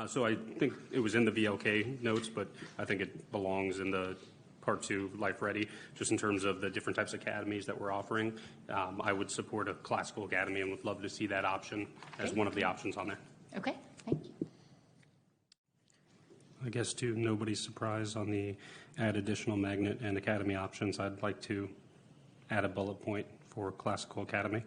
So I think it was in the VLK notes, but I think it belongs in the Part 2 Life Ready, just in terms of the different types of academies that we're offering. I would support a classical academy and would love to see that option as one of the options on there. Okay, thank you. I guess to nobody's surprise on the add additional magnet and academy options, I'd like to add a bullet point for classical academy.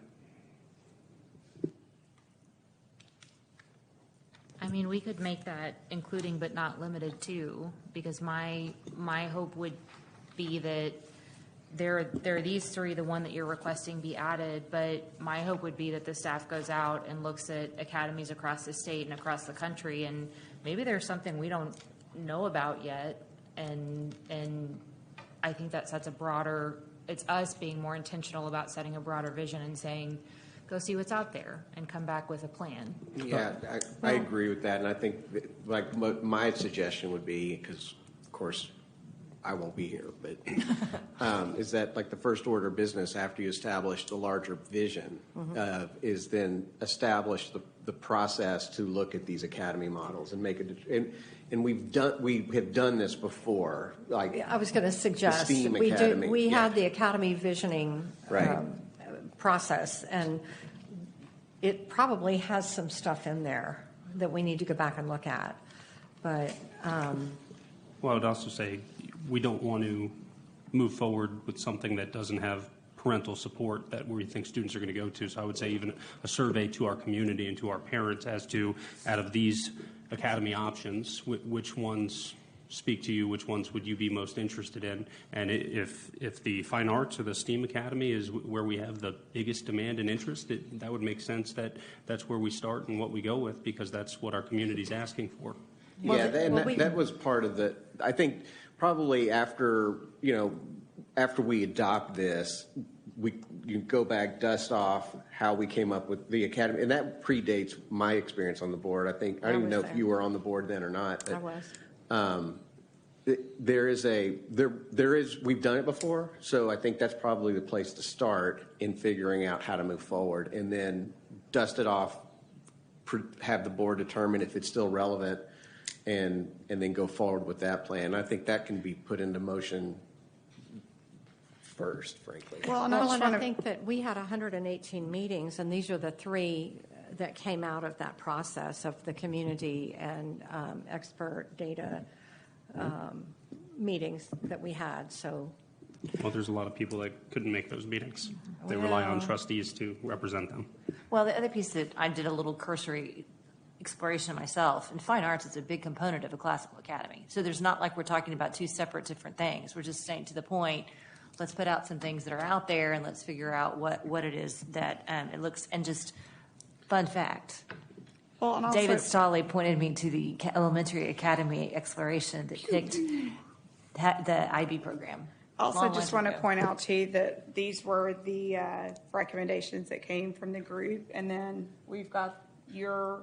I mean, we could make that including but not limited to, because my hope would be that there are these three, the one that you're requesting be added, but my hope would be that the staff goes out and looks at academies across the state and across the country, and maybe there's something we don't know about yet, and I think that sets a broader, it's us being more intentional about setting a broader vision and saying, go see what's out there and come back with a plan. Yeah, I agree with that, and I think that, like my suggestion would be, because of course I won't be here, but is that like the first order of business after you establish the larger vision is then establish the process to look at these academy models and make it. And we have done this before. Like I was going to suggest we had the academy visioning process, and it probably has some stuff in there that we need to go back and look at. But well, I would also say we don't want to move forward with something that doesn't have parental support that we think students are going to go to. So I would say even a survey to our community and to our parents as to, out of these academy options, which ones speak to you, which ones would you be most interested in? And if the fine arts or the STEAM Academy is where we have the biggest demand and interest, that would make sense that that's where we start and what we go with, because that's what our community is asking for. Yeah, that was part of the, I think probably after we adopt this, you go back, dust off how we came up with the academy, and that predates my experience on the board. I don't even know if you were on the board then or not. But, I was. We've done it before, so I think that's probably the place to start in figuring out how to move forward, and then dust it off, have the board determine if it's still relevant, and then go forward with that plan. I think that can be put into motion first, frankly. Well, and I think that we had 118 meetings, and these are the three that came out of that process of the community and expert data meetings that we had. So, well, there's a lot of people that couldn't make those meetings. They rely on trustees to represent them. Well, the other piece that I did a little cursory exploration myself, in fine arts, it's a big component of a classical academy. So there's not like we're talking about two separate different things. We're just saying to the point, let's put out some things that are out there and let's figure out what it is that it looks. And just fun fact, well, and also, David Stolle pointed me to the elementary academy exploration that picked the IB program. Also, just want to point out too that these were the recommendations that came from the group, and then we've got your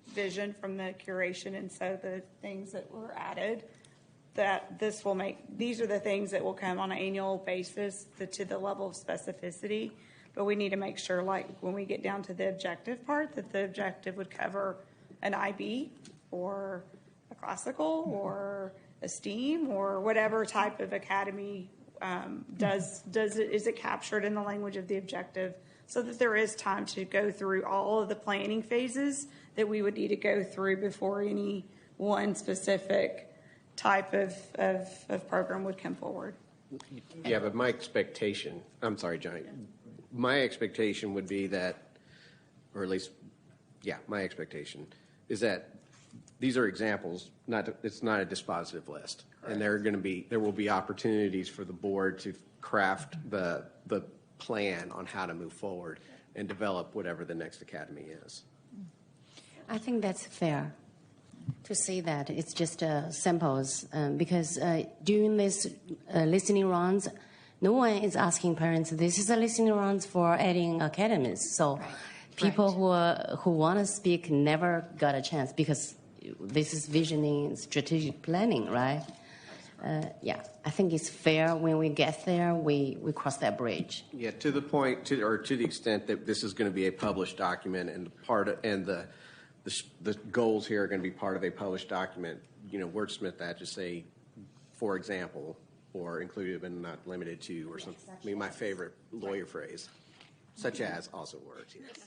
vision from the curation, and so the things that were added, that this will make, these are the things that will come on an annual basis to the level of specificity, but we need to make sure, like when we get down to the objective part, that the objective would cover an IB or a classical or a STEAM or whatever type of academy is it captured in the language of the objective, so that there is time to go through all of the planning phases that we would need to go through before any one specific type of program would come forward. Yeah, but my expectation, I'm sorry, Johnny, my expectation would be that, or at least, yeah, my expectation is that these are examples, it's not a dispositive list. Correct. And there will be opportunities for the board to craft the plan on how to move forward and develop whatever the next academy is. I think that's fair to say that it's just samples because during this listening rounds, no one is asking parents, this is a listening rounds for adding academies. So people who want to speak never got a chance because this is visioning, strategic planning, right? Yeah, I think it's fair when we get there, we cross that bridge. Yeah, to the point, to the extent that this is going to be a published document, and the goals here are going to be part of a published document, wordsmith that, just say, for example, or included but not limited to, or something. I mean, my favorite lawyer phrase, such as also works, yes.